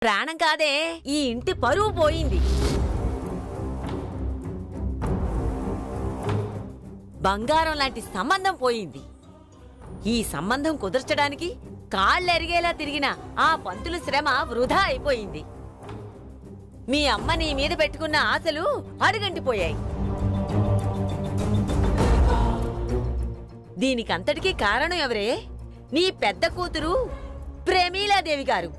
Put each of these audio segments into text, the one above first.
ప్రాణం కాదే, ఈ ఇంటి పరువు పోయింది. బంగారం లాంటి సంబంధం పోయింది. ఈ సంబంధం కుదర్చడానికి కాళ్ళెరిగేలా తిరిగిన ఆ పంతులు శ్రమ వృధా అయిపోయింది. మీ అమ్మ నీ మీద పెట్టుకున్న ఆశలు అడుగంటిపోయాయి. దీనికంతటికీ కారణం ఎవరే? నీ పెద్ద కూతురు ప్రేమీలాదేవి గారు.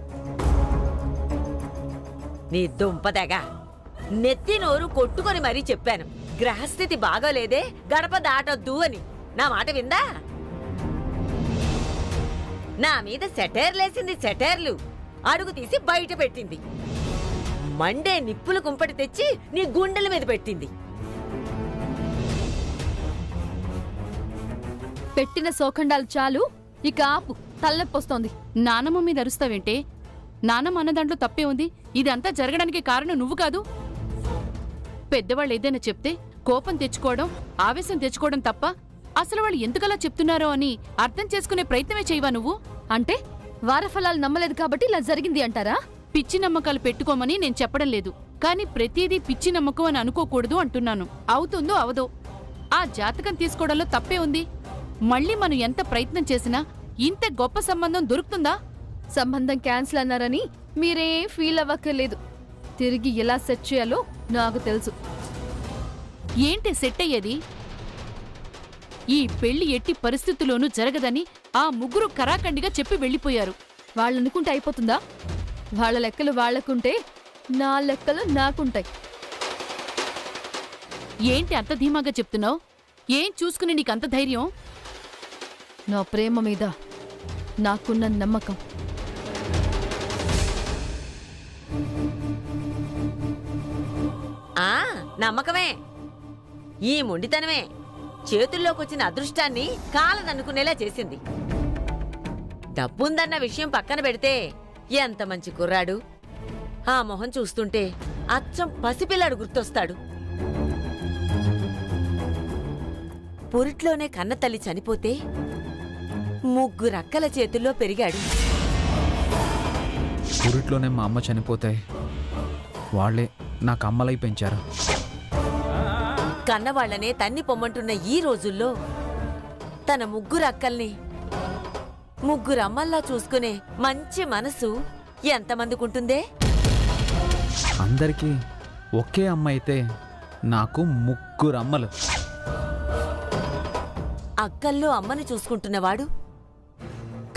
నీ దుంపదగా నెత్తి నోరు కొట్టుకొని మరీ చెప్పాను, గ్రహస్థితి బాగోలేదే, గడప దాటొద్దు అని. నా మాట విందా? నా మీద సెటైర్లేసింది, సెటైర్లు అడుగు తీసి బయట పెట్టింది. మండే నిప్పులు కుంపటి తెచ్చి నీ గుండెల మీద పెట్టింది. పెట్టిన సోఖండాలు చాలు, ఇక ఆపు. తలనొప్పొస్తోంది. నానమ్మ మీద అరుస్తావేంటే? నానమ్మ అన్న దాంట్లో తప్పే ఉంది. ఇదంతా జరగడానికి కారణం నువ్వు కాదు. పెద్దవాళ్ళు ఏదైనా చెప్తే కోపం తెచ్చుకోవడం, ఆవేశం తెచ్చుకోవడం తప్ప అసలు వాళ్ళు ఎందుకలా చెప్తున్నారో అని అర్థం చేసుకునే ప్రయత్నమే చేయవా నువ్వు? అంటే వారఫలాలు నమ్మలేదు కాబట్టి ఇలా జరిగింది అంటారా? పిచ్చి నమ్మకాలు పెట్టుకోమని నేను చెప్పడం లేదు, కానీ ప్రతిదీ పిచ్చి నమ్మకం అని అనుకోకూడదు అంటున్నాను. అవుతుందో అవదో, ఆ జాతకం తీసుకోవడంలో తప్పే ఉంది. మళ్ళీ మనం ఎంత ప్రయత్నం చేసినా ఇంత గొప్ప సంబంధం దొరుకుతుందా? సంబంధం క్యాన్సిల్ అన్నారని మీరేం ఫీల్ అవ్వక్కర్లేదు. తిరిగి ఎలా సెట్ చేయాలో నాకు తెలుసు. ఏంటి సెట్ అయ్యేది? ఈ పెళ్లి ఎట్టి పరిస్థితుల్లోనూ జరగదని ఆ ముగ్గురు కరాఖండిగా చెప్పి వెళ్లిపోయారు. వాళ్ళనుకుంటే అయిపోతుందా? వాళ్ళ లెక్కలు వాళ్లకుంటే నా లెక్కలు నాకుంటాయి. ఏంటి అంత ధీమాగా చెప్తున్నావు? ఏం చూసుకుని నీకంత ధైర్యం? నా ప్రేమ మీద నాకున్న నమ్మకం. నమ్మకమే, ఈ మొండితనమే చేతుల్లోకొచ్చిన అదృష్టాన్ని కాలదనుకునేలా చేసింది. డబ్బుందన్న విషయం పక్కన పెడితే ఎంత మంచి కుర్రాడు. ఆ మొహం చూస్తుంటే అచ్చం పసిపిల్లాడు గుర్తొస్తాడు. పురిట్లోనే కన్నతల్లి చనిపోతే ముగ్గురక్కల చేతుల్లో పెరిగాడు. పురిట్లోనే మా అమ్మ చనిపోతే వాళ్లే నాకు అమ్మలై పెంచారు. కన్నవాళ్లనే తన్ని పొమ్మంటున్న ఈ రోజుల్లో తన ముగ్గురు అక్కల్ని ముగ్గురు అమ్మల్లా చూసుకునే మంచి మనసు ఎంతమందికుంటుందే? అందరికీ ఒకే అమ్మ అయితే నాకు ముగ్గురు అమ్మలు. అక్కల్లో అమ్మని చూసుకుంటున్నవాడు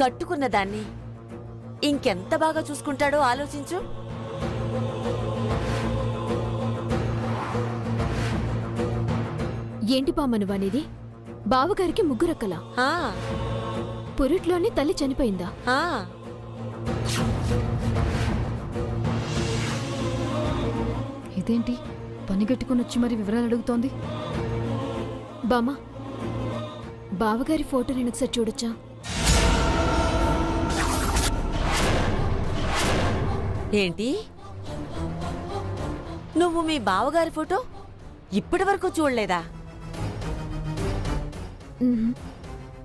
కట్టుకున్న దాన్ని ఇంకెంత బాగా చూసుకుంటాడో ఆలోచించు. ఏంటి బామ్మనువనేది? బావగారికి ముగ్గురక్కలా? పురిట్లోనే తల్లి చనిపోయిందా? ఇదేంటి పనిగట్టుకునొచ్చి మరి వివరాలు అడుగుతోంది? బామ్మ, బావగారి ఫోటో నేను ఒకసారి చూడొచ్చా? ఏంటి, నువ్వు మీ బావగారి ఫోటో ఇప్పటి వరకు చూడలేదా?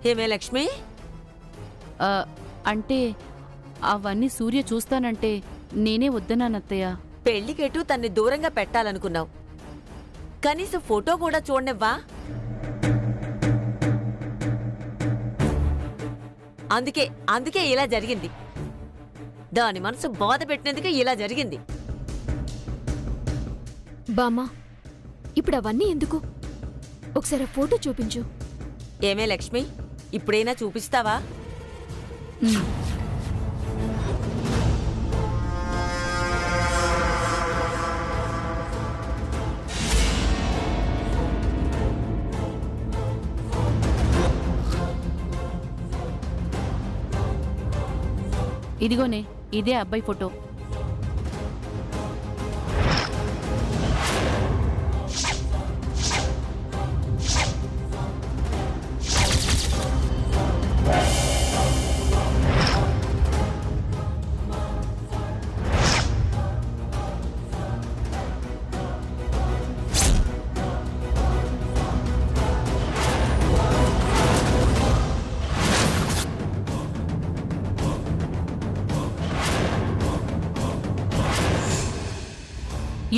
ఏమే లక్ష్మి? అంటే అవన్నీ సూర్య చూస్తానంటే నేనే వద్దన్నానత్తయ్య. పెళ్లికెటు తన్ని దూరంగా పెట్టాలనుకున్నావు, కనీసం ఫోటో కూడా చూడనివ్వా? అందుకే ఇలా జరిగింది. దాని మనసు బాధ పెట్టినందుకే ఇలా జరిగింది. బామ్మ, ఇప్పుడు అవన్నీ ఎందుకు? ఒకసారి ఆ ఫోటో చూపించు. ఏమే లక్ష్మి, ఇప్పుడైనా చూపిస్తావా? ఇదిగోనే, ఇదే అబ్బాయి ఫోటో.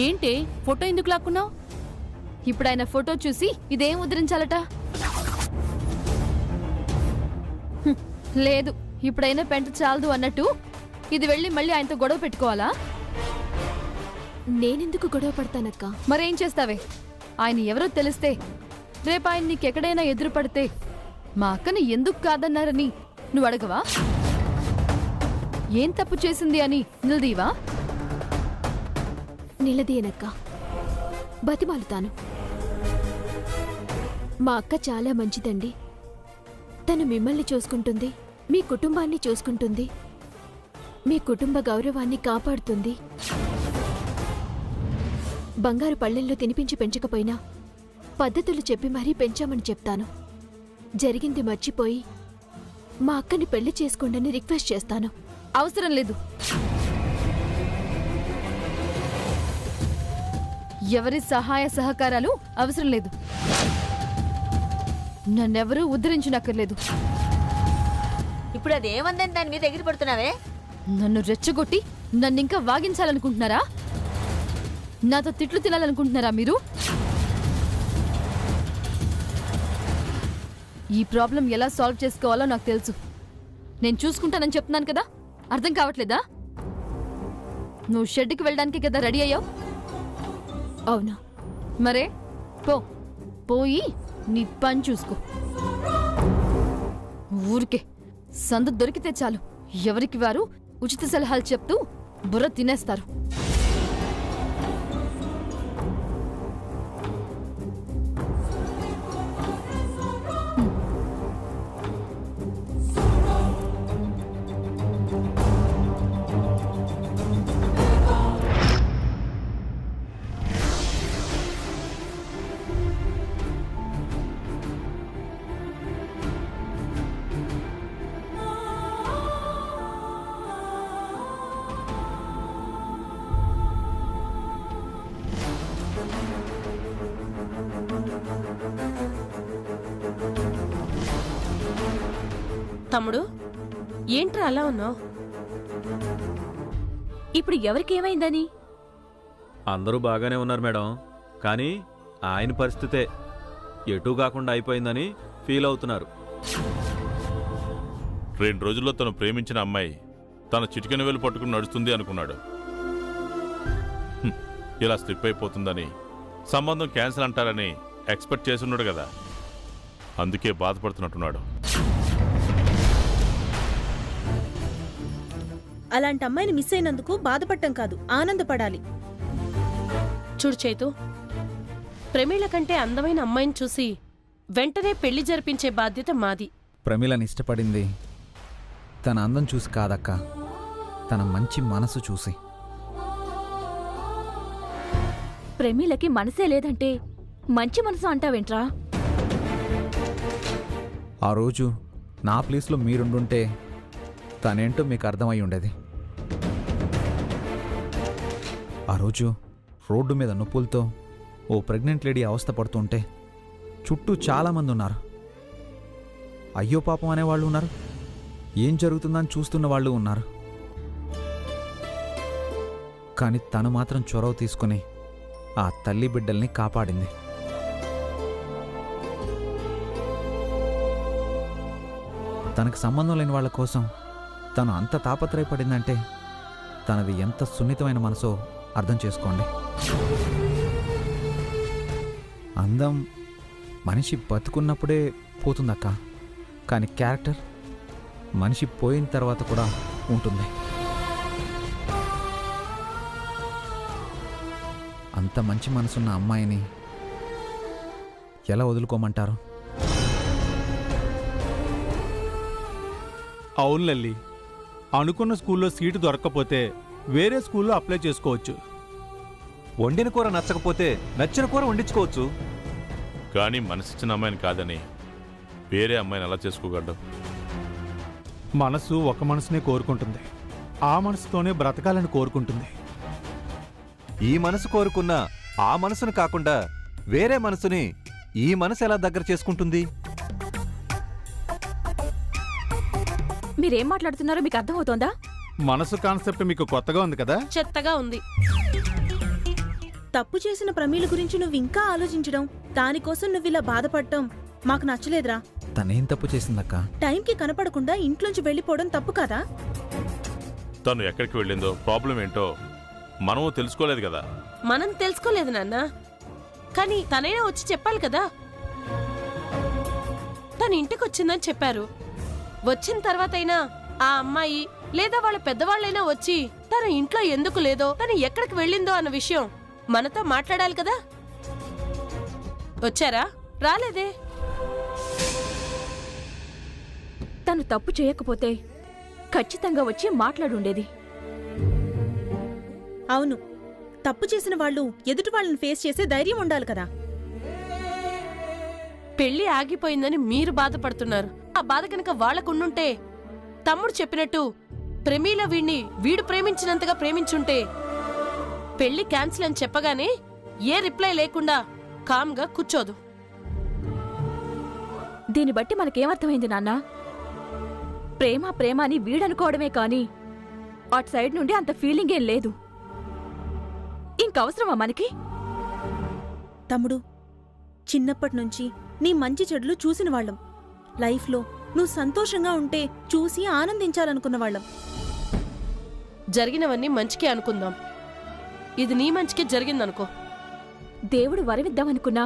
ఏంటే ఫోటో ఎందుకు లాక్కున్నావు? ఇప్పుడు ఆయన ఫోటో చూసి ఇదేం ఉద్ధరించాలట? లేదు, ఇప్పుడైనా పెంట చాలదు అన్నట్టు ఇది వెళ్ళి మళ్ళీ ఆయనతో గొడవ పెట్టుకోవాలా? నేనెందుకు గొడవ పడతానక్క? మరేం చేస్తావే? ఆయన ఎవరో తెలిస్తే రేపు ఆయన నీకెక్కడైనా ఎదురు పడితే మా అక్కని ఎందుకు కాదన్నారని నువ్వు అడగవా? ఏం తప్పు చేసింది అని నిలదీవా? నిలదీయనక్క, బతిమాలుతాను. మా అక్క చాలా మంచిదండి. తను మిమ్మల్ని చూసుకుంటుంది, మీ కుటుంబాన్ని చూసుకుంటుంది, మీ కుటుంబ గౌరవాన్ని కాపాడుతుంది. బంగారు పళ్ళెల్లో తినిపించి పెంచకపోయినా పద్ధతులు చెప్పి మరీ పెంచామని చెప్తాను. జరిగింది మర్చిపోయి మా అక్కని పెళ్లి చేసుకోండని రిక్వెస్ట్ చేస్తాను. అవసరం లేదు. ఎవరి సహాయ సహకారాలు అవసరం లేదు. నన్నెవరూ ఉద్ధరించనక్కర్లేదు. ఇప్పుడు అదేమందని దాని మీద ఎగిరి పడుతున్నావే? నన్ను రెచ్చగొట్టి నన్నింకా వాగించాలనుకుంటున్నారా? నాతో తిట్లు తినాలనుకుంటున్నారా మీరు? ఈ ప్రాబ్లం ఎలా సాల్వ్ చేసుకోవాలో నాకు తెలుసు. నేను చూసుకుంటానని చెప్తున్నాను కదా, అర్థం కావట్లేదా? నువ్వు షెడ్కి వెళ్ళడానికి కదా రెడీ అయ్యావు? అవునా? మరే పోయి నీ పని చూసుకో. ఊరికే సందు దొరికితే చాలు ఎవరికి వారు ఉచిత సలహాలు చెప్తూ బుర్ర తినేస్తారు. తమ్ముడు, ఏంట్రా అలా ఉన్నావు? ఇప్పుడు ఎవరికేమైందని? అందరూ బాగానే ఉన్నారు మేడం, కానీ ఆయన పరిస్థితే ఎటూ కాకుండా అయిపోయిందని ఫీల్ అవుతున్నారు. 2 రోజుల్లో తను ప్రేమించిన అమ్మాయి తన చిటికెన వేలు పట్టుకుని నడుస్తుంది అనుకున్నాడు. ఇలా స్లిప్ అయిపోతుందని, సంబంధం క్యాన్సిల్ అంటారని ఎక్స్పెక్ట్ చేసున్నాడు కదా, అందుకే బాధపడుతున్నట్టున్నాడు. అలాంటి అమ్మాయిని మిస్ అయినందుకు బాధపడటం కాదు, ఆనందపడాలి. చూడు చైతు, ప్రమీల కంటే అందమైన అమ్మాయిని చూసి వెంటనే పెళ్లి జరిపించే బాధ్యత మాది. ప్రమీలని ఇష్టపడింది తన అందం చూసి కాదక్క, తన మంచి మనసు చూసి. ప్రమీలకి మనసే లేదంటే మంచి మనసు అంటావేంట్రా? ఆ రోజు నా ప్లేస్లో మీరుండుంటే తనేంటో మీకు అర్థమై ఉండేది. ఆ రోజు రోడ్డు మీద నొప్పులతో ఓ ప్రెగ్నెంట్ లేడీ అవస్థ పడుతుంటే చుట్టూ చాలామంది ఉన్నారు. అయ్యో పాపం అనేవాళ్ళు ఉన్నారు, ఏం జరుగుతుందని చూస్తున్న వాళ్ళు ఉన్నారు. కానీ తను మాత్రం చొరవ తీసుకుని ఆ తల్లి బిడ్డల్ని కాపాడింది. తనకు సంబంధం లేని వాళ్ళ కోసం తను అంత తాపత్రయపడిందంటే తనది ఎంత సున్నితమైన మనసో అర్థం చేసుకోండి. అందం మనిషి బతుకున్నప్పుడే పోతుందక్క, కానీ క్యారెక్టర్ మనిషి పోయిన తర్వాత కూడా ఉంటుంది. అంత మంచి మనసున్న అమ్మాయిని ఎలా వదులుకోమంటారు? అవును లల్లి, అనుకున్న స్కూల్లో సీటు దొరక్కపోతే వేరే స్కూల్లో అప్లై చేసుకోవచ్చు. వండిన కూర నచ్చకపోతే నచ్చిన కూర వండించుకోవచ్చు. కానీ మనసిచ్చిన అమ్మాయిని కాదని వేరే అమ్మాయిని అలా చేసుకోగలడు. మనసు ఒక మనసునే కోరుకుంటుంది, ఆ మనసుతోనే బ్రతకాలని కోరుకుంటుంది. ఈ మనసు కోరుకున్న ఆ మనసును కాకుండా వేరే మనసుని ఈ మనసు ఎలా దగ్గర చేసుకుంటుంది? మీరేం మాట్లాడుతున్నారో మీకు అర్థమవుతోందా? మనసు కాన్సెప్ట్ మీకు కొత్తగా ఉంది కదా? చెత్తగా ఉంది. తప్పు చేసిన ప్రమీల గురించి నువ్వు ఇంకా ఆలోచించడం, దానికోసం నువ్విలా బాధపడటం మాకు నచ్చలేదురా. తనేం తప్పు చేసిందక్క? టైంకి కనపడకుండా ఇంట్లోంచి వెళ్ళిపోవడం తప్పు కదా? తను ఎక్కడికి వెళ్ళిందో, ప్రాబ్లం ఏంటో మనము తెలుసుకోలేదు కదా. మనం తెలుసుకోలేదు నాన్న, కానీ తనైనా వచ్చి చెప్పాలి కదా. తను ఇంటికి వచ్చిందని చెప్పారు. వచ్చిన తర్వాతైనా ఆ అమ్మాయి లేదా వాళ్ళ పెద్దవాళ్ళైనా వచ్చి తన ఇంట్లో ఎందుకు లేదో, తను ఎక్కడికి వెళ్ళిందో అన్న విషయం మనతో మాట్లాడాలి కదా. వచ్చారా? రాలేదే. తను తప్పు చేయకపోతే ఖచ్చితంగా వచ్చి మాట్లాడుండేది. అవును, తప్పు చేసిన వాళ్ళు ఎదుటి వాళ్ళని ఫేస్ చేసే ధైర్యం ఉండాలి కదా. పెళ్లి ఆగిపోయిందని మీరు బాధపడుతున్నారు. ఆ బాధ కనుక వాళ్లకుండుంటే, తమ్ముడు చెప్పినట్టు ప్రమీల వీడు ప్రేమించినంతగా ప్రేమించుంటే, పెళ్లి క్యాన్సిల్ అని చెప్పగానే ఏ రిప్లై లేకుండా కామ్గా కూర్చోదు. దీన్ని బట్టి మనకేమర్థమైంది నాన్నా? ప్రేమ ప్రేమ అని వీడనుకోవడమే కాని అటు సైడ్ నుండి అంత ఫీలింగ్ ఏం లేదు. ఇంకవసరమా మనకి? తమ్ముడు, చిన్నప్పటి నుంచి నీ మంచి చెడులు చూసిన వాళ్ళం. లైఫ్లో నువ్వు సంతోషంగా ఉంటే చూసి ఆనందించాలనుకున్న వాళ్ళం. జరిగినవన్నీ మంచికే అనుకుందాం. ఇది నీ మంచికే జరిగిందనుకో. దేవుడు వరమిద్దామనుకున్నా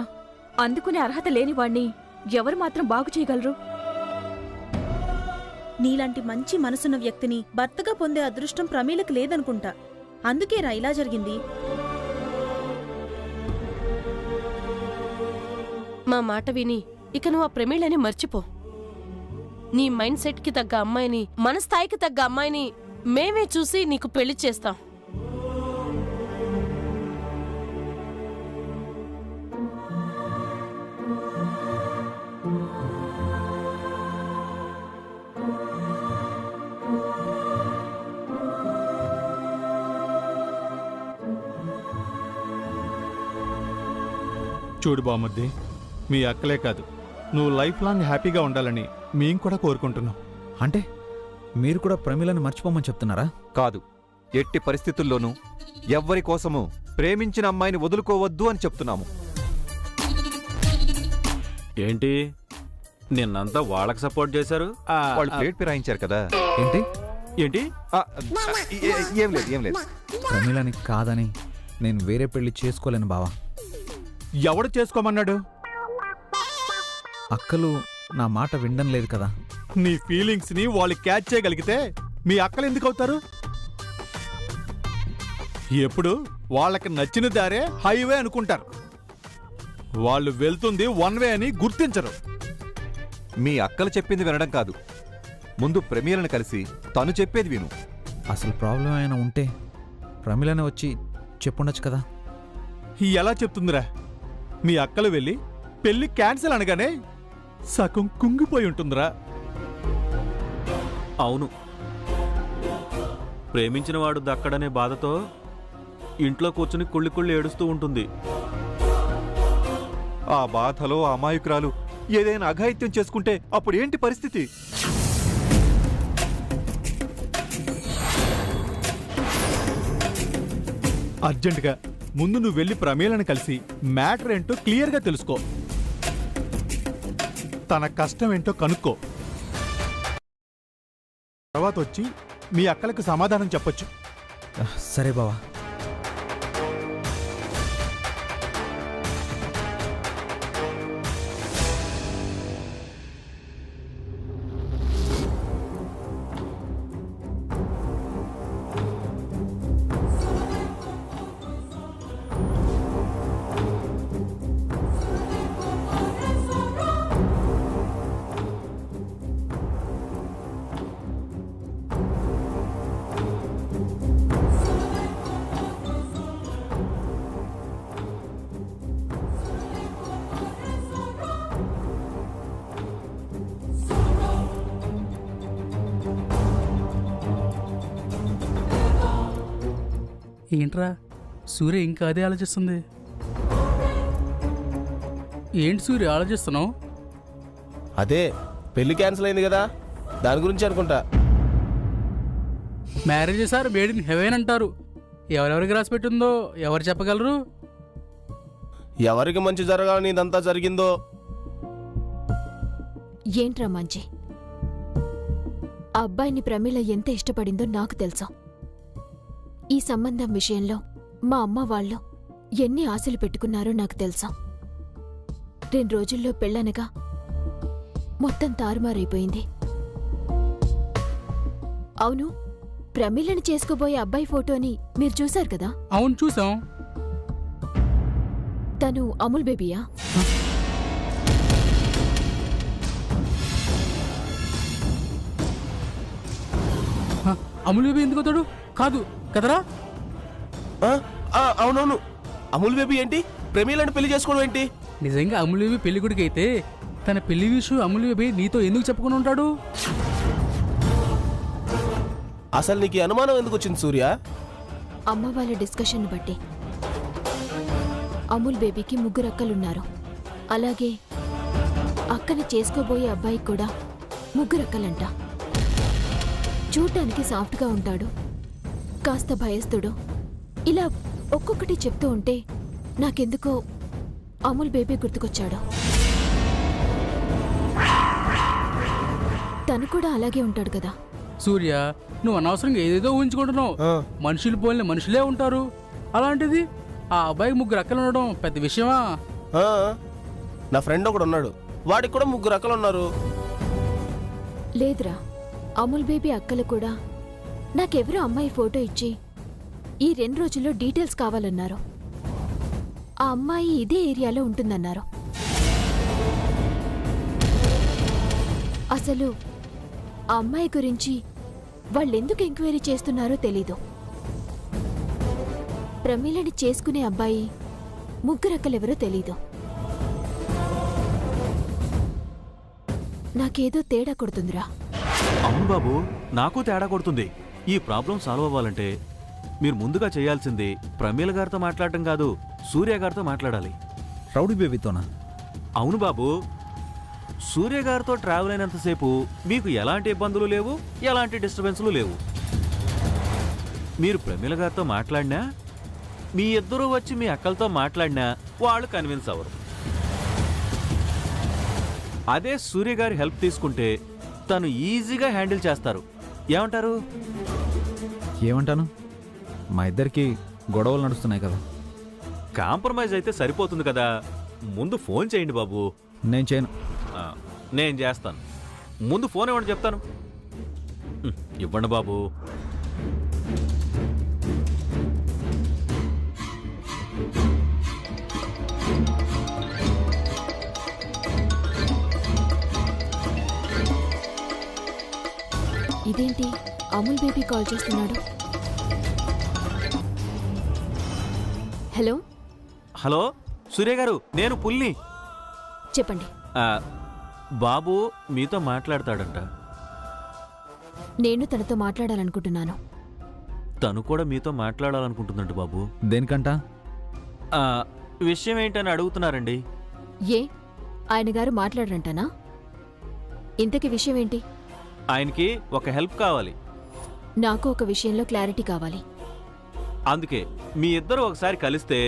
అందుకునే అర్హత లేనివాణ్ణి ఎవరు మాత్రం బాగు చేయగలరు? నీలాంటి మంచి మనసున్న వ్యక్తిని భర్తగా పొందే అదృష్టం ప్రమీలకు లేదనుకుంటా. అందుకేరా ఇలా జరిగింది. మా మాట విని ఇక నువ్వు ఆ ప్రమీలని మర్చిపో. నీ మైండ్ సెట్ కి తగ్గ అమ్మాయిని, మన స్థాయికి తగ్గ అమ్మాయిని మేమే చూసి నీకు పెళ్లి చేస్తాం. చూడు బామ్మద్ది, మీ అక్కలే కాదు, నువ్వు లైఫ్ లాంగ్ హ్యాపీగా ఉండాలని మేం కూడా కోరుకుంటున్నాం. అంటే మీరు కూడా ప్రమీలను మర్చిపోమని చెప్తున్నారా? కాదు, ఎట్టి పరిస్థితుల్లోనూ ఎవ్వరి కోసము ప్రేమించిన అమ్మాయిని వదులుకోవద్దు అని చెప్తున్నాము. ఏంటి నిన్నంతా వాళ్ళకి సపోర్ట్ చేశారు? వాళ్ళు ప్లేట్ పిరాయించారు కదా. ఏంటి ఏంటి? ఏం లేదు, ఏం లేదు. ప్రమీలని కాదని నేను వేరే పెళ్లి చేసుకోలేను బావా. ఎవడు చేసుకోమన్నాడు? అక్కలు నా మాట వినడం లేదు కదా. నీ ఫీలింగ్స్ ని వాళ్ళు క్యాచ్ చేయగలిగితే మీ అక్కలు ఎందుకు అవుతారు? ఎప్పుడు వాళ్ళకి నచ్చిన దారే హైవే అనుకుంటారు. వాళ్ళు వెళ్తుంది వన్ వే అని గుర్తించరు. మీ అక్కలు చెప్పింది వినడం కాదు, ముందు ప్రమీలను కలిసి తను చెప్పేది విను. అసలు ప్రాబ్లం అయినా ఉంటే ప్రమీలనే వచ్చి చెప్పుండొచ్చు కదా. ఎలా చెప్తుందిరా? మీ అక్కలు వెళ్ళి పెళ్లి క్యాన్సిల్ అనగానే సగం కుంగిపోయి ఉంటుందిరా. అవును, ప్రేమించిన వాడు దక్కడనే బాధతో ఇంట్లో కూర్చుని కుళ్ళి కుళ్ళి ఏడుస్తూ ఉంటుంది. ఆ బాధలో అమాయకురాలు ఏదైనా అఘాయిత్యం చేసుకుంటే అప్పుడు ఏంటి పరిస్థితి? అర్జెంటుగా ముందు నువ్వు వెళ్ళి ప్రమీలను కలిసి మ్యాటర్ ఏంటో క్లియర్గా తెలుసుకో. తన కష్టం ఏంటో కనుక్కో. తర్వాత వచ్చి మీ అక్కలకు సమాధానం చెప్పొచ్చు. సరే బావా. ఏంట్రా సూర్య ఇంకా అదే ఆలోచిస్తుంది? ఏంటి సూర్య ఆలోచిస్తున్నావు? అదే పెళ్లి క్యాన్సిల్ అయింది కదా, దాని గురించి అనుకుంటా. Marriage sir made in heaven అంటారు. ఎవరెవరికి రాసి పెట్టిందో ఎవరు చెప్పగలరు? ఎవరికి మంచి జరగాలని ఇదంతా జరిగిందో. ఏంట్రా మంచి? ఆ అబ్బాయిని ప్రమీల ఎంత ఇష్టపడిందో నాకు తెలుసు. ఈ సంబంధం విషయంలో మా అమ్మ వాళ్ళు ఎన్ని ఆశలు పెట్టుకున్నారో నాకు తెలుసు. 2 రోజుల్లో పెళ్ళనగా మొత్తం తారుమారైపోయింది. అవును, ప్రమీలని చేసుకోబోయే అబ్బాయి ఫోటోని మీరు చూశారు కదా? అవును, చూసాం. తను అమూల్ బేబీయా? అమూల్ బేబీ ఎందుకు అవుతాడు? కాదు కదరా? అవునవును. అమూల్ బేబీ ఏంటి ప్రమీలని పెళ్లి చేసుకోవడం ఏంటి? నిజంగా అమూల్ బేబీ పెళ్లి కొడుకు అయితే తన పెళ్లి విషయం అమూల్ బేబీ నీతో ఎందుకు చెప్పుకుని ఉంటాడు? అసలు నీకు అనుమానం ఎందుకు వచ్చింది సూర్య? అమ్మ వాళ్ళ డిస్కషన్ బట్టి అమూల్ బేబీకి 3 అక్కలున్నారు. అలాగే అక్కని చేసుకోబోయే అబ్బాయికి కూడా 3 అక్కలంట. చూడ్డానికి సాఫ్ట్గా ఉంటాడు, కాస్త భయస్తుడు. ఇలా ఒక్కొక్కటి చెప్తూ ఉంటే నాకెందుకో అమూల్ బేబీ గుర్తుకొచ్చాడు. తను కూడా అలాగే ఉంటాడు కదా? సూర్య, నువ్వు అనవసరంగా ఏదేదో ఊహించుకుంటున్నావు. మనుషులు పోలిన మనుషులే ఉంటారు. అలాంటిది ఆ అబ్బాయికి 3 అక్కలు ఉండడం పెద్ద విషయమా? నా ఫ్రెండ్ ఒకడు ఉన్నాడు, వాడికి కూడా 3 అక్కలు ఉన్నారు. లేదురా, అమూల్ బేబీ అక్కలు కూడా నాకెవరో అమ్మాయి ఫోటో ఇచ్చి ఈ 2 రోజుల్లో డీటెయిల్స్ కావాలన్నారు. ఆ అమ్మాయి ఇదే ఏరియాలో ఉంటుందన్నారు. అసలు ఆ అమ్మాయి గురించి వాళ్ళెందుకు ఎంక్వైరీ చేస్తున్నారో తెలీదు. ప్రమీలని చేసుకునే అబ్బాయి 3 అక్కలెవరో తెలీదు. నాకేదో తేడా కొడుతుందిరా. అవును బాబు, నాకు తేడా కొడుతుంది. ఈ ప్రాబ్లం సాల్వ్ అవ్వాలంటే మీరు ముందుగా చేయాల్సింది ప్రమీల గారితో మాట్లాడటం కాదు, సూర్య గారితో మాట్లాడాలి. రౌడీ బేబీతోనా? అవును బాబు, సూర్య గారితో ట్రావెల్ అయినంతసేపు మీకు ఎలాంటి ఇబ్బందులు లేవు, ఎలాంటి డిస్టర్బెన్స్లు లేవు. మీరు ప్రమీల గారితో మాట్లాడినా, మీ ఇద్దరూ వచ్చి మీ అక్కలతో మాట్లాడినా వాళ్ళు కన్విన్స్ అవ్వరు. అదే సూర్య గారి హెల్ప్ తీసుకుంటే తను ఈజీగా హ్యాండిల్ చేస్తారు. ఏమంటారు? ఏమంటాను, మా ఇద్దరికి గొడవలు నడుస్తున్నాయి కదా. కాంప్రమైజ్ అయితే సరిపోతుంది కదా. ముందు ఫోన్ చేయండి బాబు. నేను చేయను. నేను చేస్తాను. ముందు ఫోన్ ఇవ్వండి, చెప్తాను. ఇవ్వండి బాబు. ఇదేంటి, అమూల్ బేబీ కాల్ చేస్తున్నాడు? హలో హలో, సూర్య గారు, నేను పుల్ని. చెప్పండి. బాబు మీతో మాట్లాడతాడంట. నేను తనతో మాట్లాడాలనుకుంటున్నాను. తను కూడా మీతో మాట్లాడాలనుకుంటుందంట బాబు. దేనికంట? విషయం ఏంటని అడుగుతున్నారండి. ఏ, ఆయన గారు మాట్లాడరంటానా? ఇంతకీ విషయం ఏంటి? ఆయనకి ఒక హెల్ప్ కావాలి. నాకు ఒక విషయంలో క్లారిటీ కావాలి. అందుకే మీ ఇద్దరు ఒకసారి కలిస్తే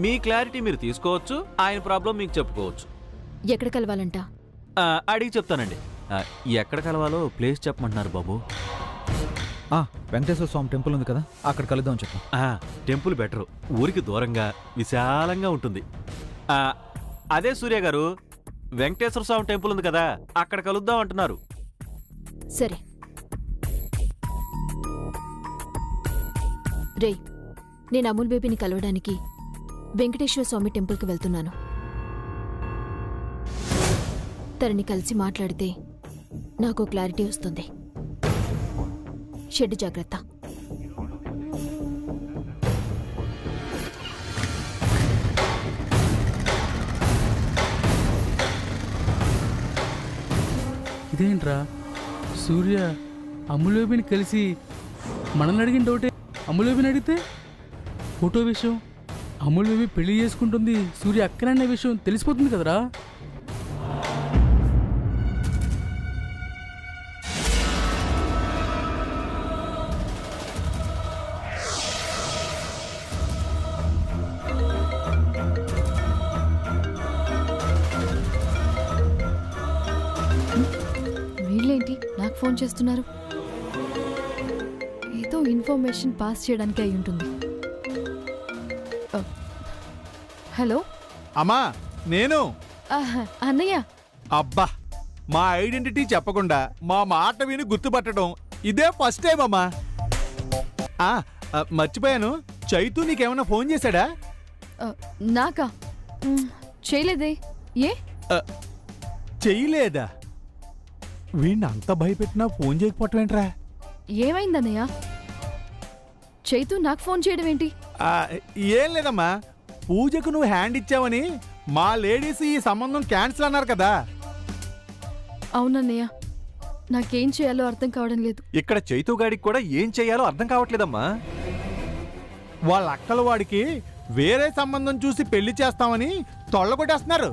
మీ క్లారిటీ మీరు తీసుకోవచ్చు, ఆయన ప్రాబ్లం మీకు చెప్పుకోవచ్చు. ఎక్కడ కలవాలంట? అడిగి చెప్తానండి. ఎక్కడ కలవాలో ప్లేస్ చెప్పమంటున్నారు బాబు. వెంకటేశ్వర స్వామి టెంపుల్ ఉంది కదా, అక్కడ కలుద్దాం చెప్పు. టెంపుల్ బెటర్, ఊరికి దూరంగా విశాలంగా ఉంటుంది. అదే సూర్య గారు, వెంకటేశ్వర స్వామి టెంపుల్ ఉంది కదా, అక్కడ కలుద్దాం అంటున్నారు. సరే రే, నేను అమూల్ బేబీని కలవడానికి వెంకటేశ్వర స్వామి టెంపుల్కి వెళ్తున్నాను. తనని కలిసి మాట్లాడితే నాకు క్లారిటీ వస్తుంది. షెడ్ జాగ్రత్త. ఇదేంట్రా, సూర్య అమూల్ బేబీని కలిసి మనల్ని అడిగిన డౌటే అమూల్ బేబీని అడిగితే ఫోటో విషయం, అమూల్ బేబీ పెళ్లి చేసుకుంటుంది సూర్య అక్కననే విషయం తెలిసిపోతుంది కదరా. నాకు ఫోన్ చేస్తున్నారు? ఏదో ఇన్ఫర్మేషన్ పాస్ చేయడానికి అయి ఉంటుంది. హలో అమ్మా, నేను. అన్నయ్య. అబ్బా, మా ఐడెంటిటీ చెప్పకుండా మా మాట విని గుర్తుపట్టడం ఇదే ఫస్ట్ టైం అమ్మా. మర్చిపోయాను, చైతు నీకేమన్నా ఫోన్ చేశాడా? నాకా? చేయలేదే. ఏ చెయ్యలేదా? వీణ్ణి అంత భయపెట్టినా ఫోన్ చేయకపోవటం ఏంట్రా? ఏమైందన్నయ్య? చైతు నాకు ఫోన్ చేయడం ఏంటి? ఏం లేదమ్మా, పూజకు నువ్వు హ్యాండ్ ఇచ్చావని మా లేడీస్ ఈ సంబంధం క్యాన్సిల్ అన్నారు కదా. అవునన్నయ్య, నాకేం చేయాలో అర్థం కావడం లేదు. ఇక్కడ చైతుగాడికి కూడా ఏం చేయాలో అర్థం కావట్లేదమ్మా. వాళ్ళ అక్కల వాడికి వేరే సంబంధం చూసి పెళ్లి చేస్తామని తొళ్ళగొట్టేస్తున్నారు.